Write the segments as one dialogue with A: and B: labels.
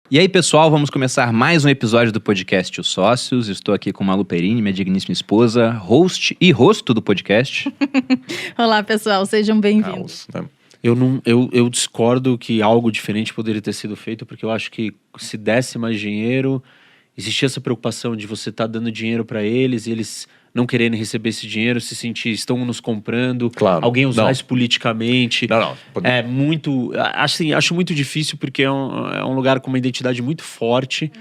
A: E aí, pessoal, vamos começar mais um episódio do podcast Os Sócios. Estou aqui com Malu Perini, minha digníssima esposa, host e rosto do podcast.
B: Olá, pessoal, sejam bem-vindos.
C: Eu discordo que algo diferente poderia ter sido feito, porque eu acho que se desse mais dinheiro, existia essa preocupação de você estar dando dinheiro para eles e eles não quererem receber esse dinheiro, se sentir, estão nos comprando,
D: claro,
C: alguém usar isso politicamente.
D: Não.
C: É muito, acho muito difícil, porque é um lugar com uma identidade muito forte,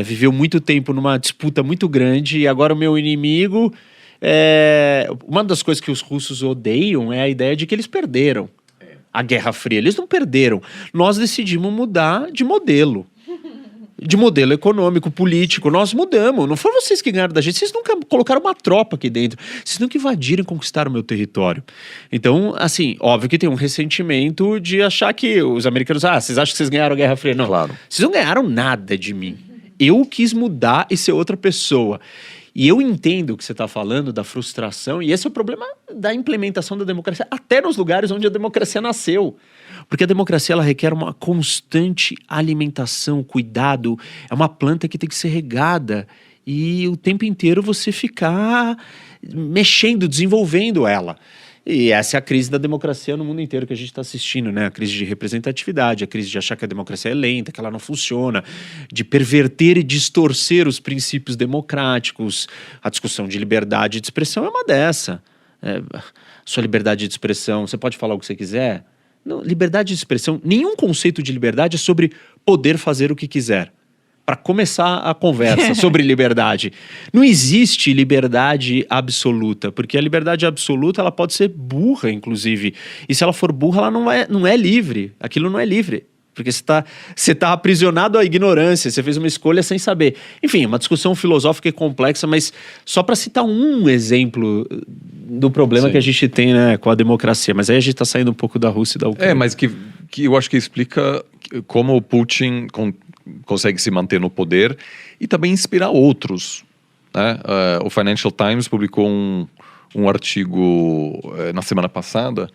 C: viveu muito tempo numa disputa muito grande, e agora o meu inimigo, uma das coisas que os russos odeiam é a ideia de que eles perderam a Guerra Fria. Eles não perderam. Nós decidimos mudar de modelo econômico, político. Nós mudamos. Não foram vocês que ganharam da gente. Vocês nunca colocaram uma tropa aqui dentro. Vocês nunca invadiram e conquistaram o meu território. Então, assim, óbvio que tem um ressentimento de achar que os americanos... vocês acham que vocês ganharam a Guerra Fria? Não.
D: Claro.
C: Vocês não ganharam nada de mim. Eu quis mudar e ser outra pessoa. E eu entendo o que você está falando da frustração, e esse é o problema da implementação da democracia, até nos lugares onde a democracia nasceu. Porque a democracia ela requer uma constante alimentação, cuidado. É uma planta que tem que ser regada. E o tempo inteiro você ficar mexendo, desenvolvendo ela. E essa é a crise da democracia no mundo inteiro que a gente está assistindo, né? A crise de representatividade, a crise de achar que a democracia é lenta, que ela não funciona, de perverter e distorcer os princípios democráticos. A discussão de liberdade de expressão é uma dessa. Sua liberdade de expressão, você pode falar o que você quiser? Não, liberdade de expressão, nenhum conceito de liberdade é sobre poder fazer o que quiser. Para começar a conversa sobre liberdade. Não existe liberdade absoluta, porque a liberdade absoluta ela pode ser burra, inclusive. E se ela for burra, ela não é livre. Aquilo não é livre. Porque você tá aprisionado à ignorância, você fez uma escolha sem saber. Enfim, uma discussão filosófica e complexa, mas só para citar um exemplo do problema que a gente tem, né, com a democracia. Mas aí a gente está saindo um pouco da Rússia e da Ucrânia.
D: Mas que eu acho que explica como o Putin consegue se manter no poder e também inspirar outros, né? O Financial Times publicou um artigo na semana passada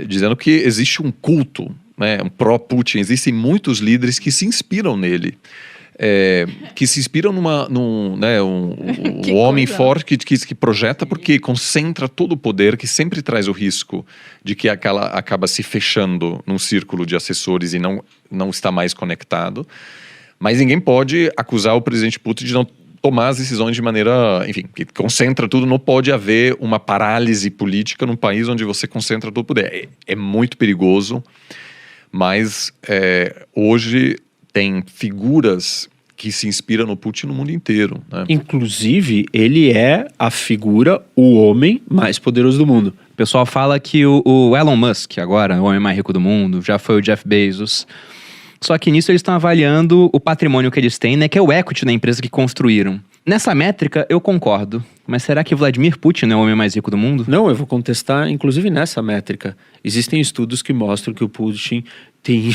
D: dizendo que existe um culto, né, um pró-Putin. Existem muitos líderes que se inspiram nele. Que se inspiram num homem forte que projeta, porque concentra todo o poder, que sempre traz o risco de que acaba se fechando num círculo de assessores e não está mais conectado. Mas ninguém pode acusar o presidente Putin de não tomar as decisões de maneira... Enfim, que concentra tudo. Não pode haver uma parálise política num país onde você concentra todo o poder. É muito perigoso, mas hoje tem figuras que se inspiram no Putin no mundo inteiro, né?
C: Inclusive, ele é a figura, o homem mais poderoso do mundo.
A: O pessoal fala que o Elon Musk, agora, o homem mais rico do mundo, já foi o Jeff Bezos. Só que nisso eles estão avaliando o patrimônio que eles têm, né, que é o equity da empresa que construíram. Nessa métrica, eu concordo. Mas será que Vladimir Putin não é o homem mais rico do mundo?
C: Não, eu vou contestar, inclusive nessa métrica. Existem estudos que mostram que o Putin tem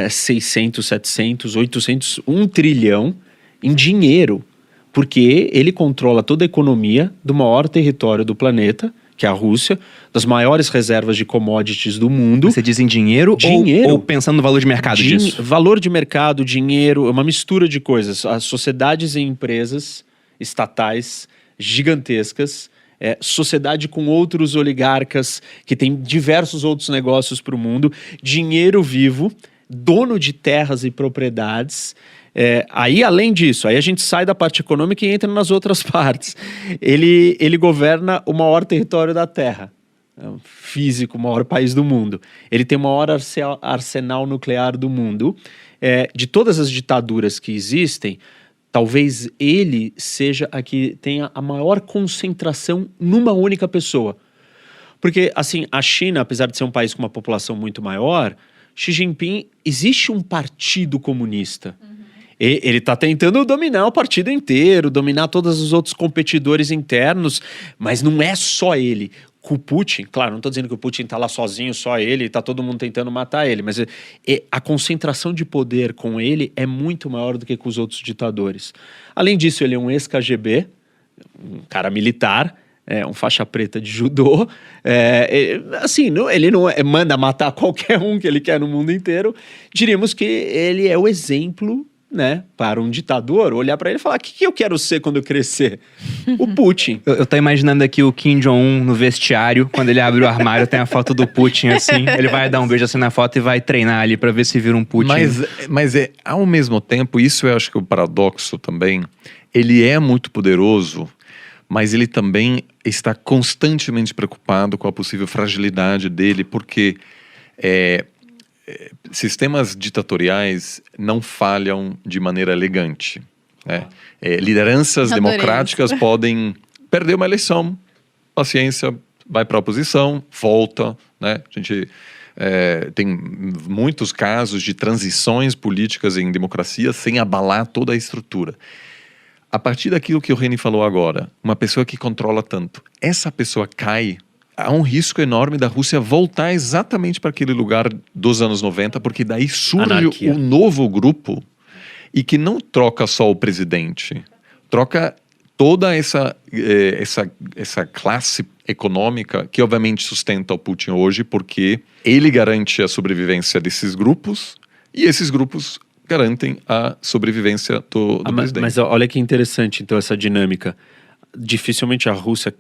C: 600, 700, 800, 1 trilhão em dinheiro. Porque ele controla toda a economia do maior território do planeta, que é a Rússia, das maiores reservas de commodities do mundo.
A: Você diz em dinheiro? Ou pensando no valor de mercado disso?
C: Valor de mercado, dinheiro, é uma mistura de coisas. As sociedades e empresas estatais gigantescas, sociedade com outros oligarcas que tem diversos outros negócios para o mundo, dinheiro vivo, dono de terras e propriedades. Aí, além disso, aí a gente sai da parte econômica e entra nas outras partes. Ele governa o maior território da Terra, físico, o maior país do mundo. Ele tem o maior arsenal nuclear do mundo. De todas as ditaduras que existem, talvez ele seja a que tenha a maior concentração numa única pessoa. Porque, assim, a China, apesar de ser um país com uma população muito maior, Xi Jinping, existe um partido comunista. Ele está tentando dominar o partido inteiro, dominar todos os outros competidores internos, mas não é só ele. Com o Putin, claro, não estou dizendo que o Putin está lá sozinho, só ele, está todo mundo tentando matar ele, mas a concentração de poder com ele é muito maior do que com os outros ditadores. Além disso, ele é um ex-KGB, um cara militar, um faixa preta de judô, ele não manda matar qualquer um que ele quer no mundo inteiro. Diríamos que ele é o exemplo né, para um ditador, olhar para ele e falar: o que eu quero ser quando eu crescer? O Putin.
A: Eu tô imaginando aqui o Kim Jong-un no vestiário, quando ele abre o armário, tem a foto do Putin assim, ele vai dar um beijo assim na foto e vai treinar ali pra ver se vira um Putin.
D: Mas ao mesmo tempo, isso eu acho que é o paradoxo também, ele é muito poderoso, mas ele também está constantemente preocupado com a possível fragilidade dele, porque sistemas ditatoriais não falham de maneira elegante, né? Lideranças
B: Adorei
D: democráticas podem perder uma eleição, paciência, vai para a oposição, volta, né? A gente tem muitos casos de transições políticas em democracia sem abalar toda a estrutura. A partir daquilo que o Reni falou agora, uma pessoa que controla tanto, essa pessoa cai, há um risco enorme da Rússia voltar exatamente para aquele lugar dos anos 90, porque daí surge
C: Anarquia.
D: um novo grupo e que não troca só o presidente, troca toda essa classe econômica que obviamente sustenta o Putin hoje, porque ele garante a sobrevivência desses grupos e esses grupos garantem a sobrevivência do presidente.
C: Mas olha que interessante, então, essa dinâmica. Dificilmente a Rússia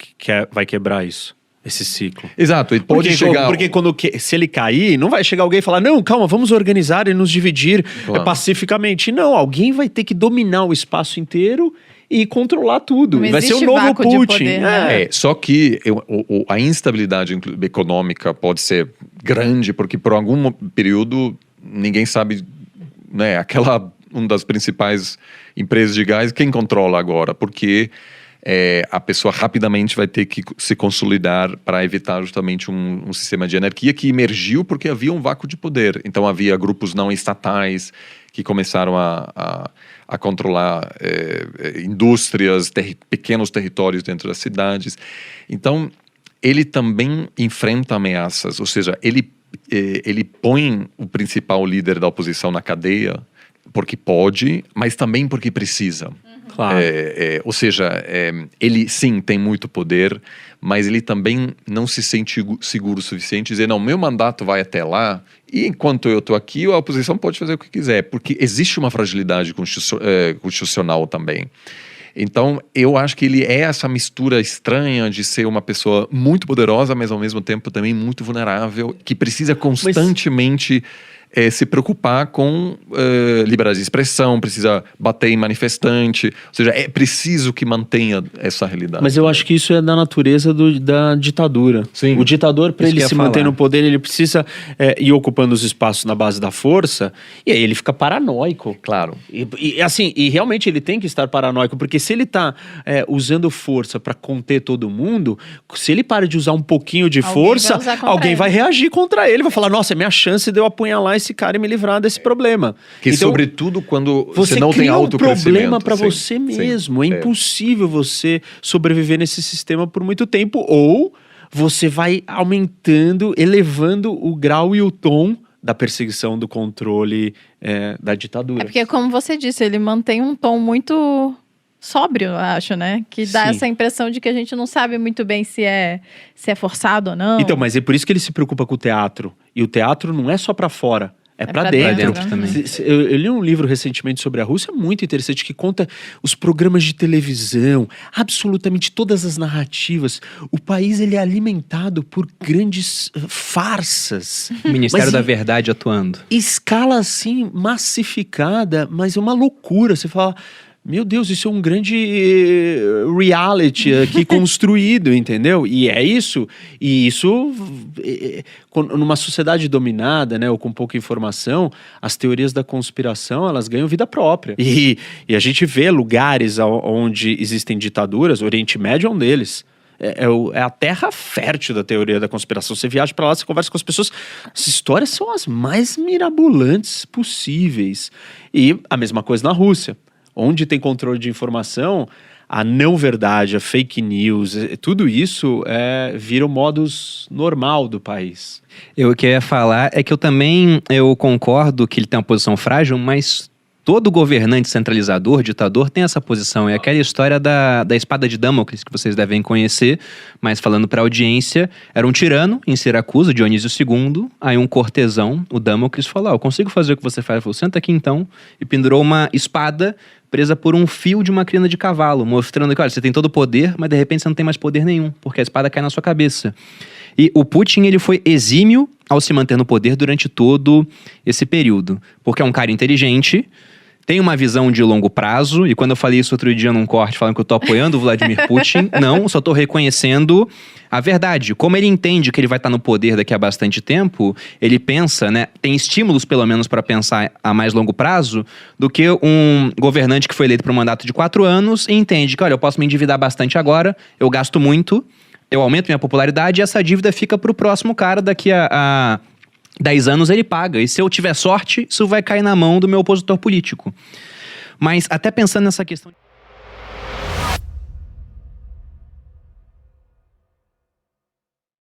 C: vai quebrar isso, esse ciclo.
D: Exato, ele pode chegar...
C: Porque se ele cair, não vai chegar alguém e falar: não, calma, vamos organizar e nos dividir pacificamente. Não, alguém vai ter que dominar o espaço inteiro e controlar tudo.
B: Não
C: Vai ser o
B: existe
C: novo
B: vácuo de
C: Putin.
B: poder, né?
D: Só que a instabilidade econômica pode ser grande, porque por algum período ninguém sabe, né, uma das principais empresas de gás, quem controla agora? Porque a pessoa rapidamente vai ter que se consolidar para evitar justamente um sistema de anarquia que emergiu porque havia um vácuo de poder. Então havia grupos não estatais que começaram a controlar indústrias, pequenos territórios dentro das cidades. Então ele também enfrenta ameaças, ou seja, ele põe o principal líder da oposição na cadeia porque pode, mas também porque precisa.
C: Claro.
D: Ou seja, ele sim tem muito poder, mas ele também não se sente seguro o suficiente de dizer: não, meu mandato vai até lá e enquanto eu estou aqui a oposição pode fazer o que quiser, porque existe uma fragilidade constitucional também. Então, eu acho que ele é essa mistura estranha de ser uma pessoa muito poderosa, mas ao mesmo tempo também muito vulnerável, que precisa constantemente se preocupar com liberdade de expressão, precisa bater em manifestante, ou seja, é preciso que mantenha essa realidade.
C: Mas eu acho que isso é da natureza da ditadura.
D: Sim.
C: O ditador, para
A: Isso
C: ele
A: que eu
C: se
A: ia
C: manter
A: falar.
C: no poder, ele precisa ir ocupando os espaços na base da força, e aí ele fica paranoico.
D: Claro.
C: E realmente ele tem que estar paranoico, porque se ele está usando força para conter todo mundo, se ele para de usar um pouquinho de
B: Alguém
C: força,
B: vai usar contra
C: alguém
B: ele.
C: vai reagir contra ele, vai falar: nossa, é minha chance de eu apunhalar esse cara e me livrar desse problema.
D: Que
C: Então,
D: sobretudo quando
C: você
D: não tem
C: cria um
D: autocrescimento.
C: problema para
D: Sim,
C: você mesmo.
D: sim.
C: É impossível você sobreviver nesse sistema por muito tempo, ou você vai aumentando, elevando o grau e o tom da perseguição, do controle da ditadura.
B: É porque, como você disse, ele mantém um tom muito sóbrio, eu acho, né? Que dá
C: Sim.
B: essa impressão de que a gente não sabe muito bem se é forçado ou não.
C: Então, mas é por isso que ele se preocupa com o teatro. E o teatro não é só para fora. É pra
B: pra
C: dentro.
A: dentro também.
C: Eu li um livro recentemente sobre a Rússia muito interessante que conta os programas de televisão, absolutamente todas as narrativas. O país ele é alimentado por grandes farsas.
A: O Ministério
C: Mas
A: da
C: em
A: Verdade atuando.
C: escala assim, massificada, mas é uma loucura. Você fala: meu Deus, isso é um grande reality aqui construído, entendeu? E é isso. E isso, numa sociedade dominada, né, ou com pouca informação, as teorias da conspiração, elas ganham vida própria. E a gente vê lugares onde existem ditaduras, o Oriente Médio é um deles. É a terra fértil da teoria da conspiração. Você viaja pra lá, você conversa com as pessoas, as histórias são as mais mirabolantes possíveis. E a mesma coisa na Rússia. Onde tem controle de informação, a não verdade, a fake news, tudo isso vira o modus normal do país.
A: O que eu ia falar é que eu concordo que ele tem uma posição frágil, mas Todo governante centralizador, ditador, tem essa posição. É aquela história da espada de Damocles, que vocês devem conhecer, mas falando para a audiência, era um tirano em Siracusa, Dionísio II, aí um cortesão, o Damocles, falou, eu consigo fazer o que você faz. Ele falou, senta aqui então, e pendurou uma espada presa por um fio de uma crina de cavalo, mostrando que, olha, você tem todo o poder, mas de repente você não tem mais poder nenhum, porque a espada cai na sua cabeça. E o Putin, ele foi exímio ao se manter no poder durante todo esse período, porque é um cara inteligente, tem uma visão de longo prazo, e quando eu falei isso outro dia num corte, falando que eu tô apoiando o Vladimir Putin, não, só tô reconhecendo a verdade. Como ele entende que ele vai estar no poder daqui a bastante tempo, ele pensa, né, tem estímulos pelo menos para pensar a mais longo prazo, do que um governante que foi eleito para um mandato de 4 anos e entende que, olha, eu posso me endividar bastante agora, eu gasto muito, eu aumento minha popularidade e essa dívida fica pro próximo cara daqui a 10 anos ele paga. E se eu tiver sorte, isso vai cair na mão do meu opositor político. Mas até pensando nessa questão...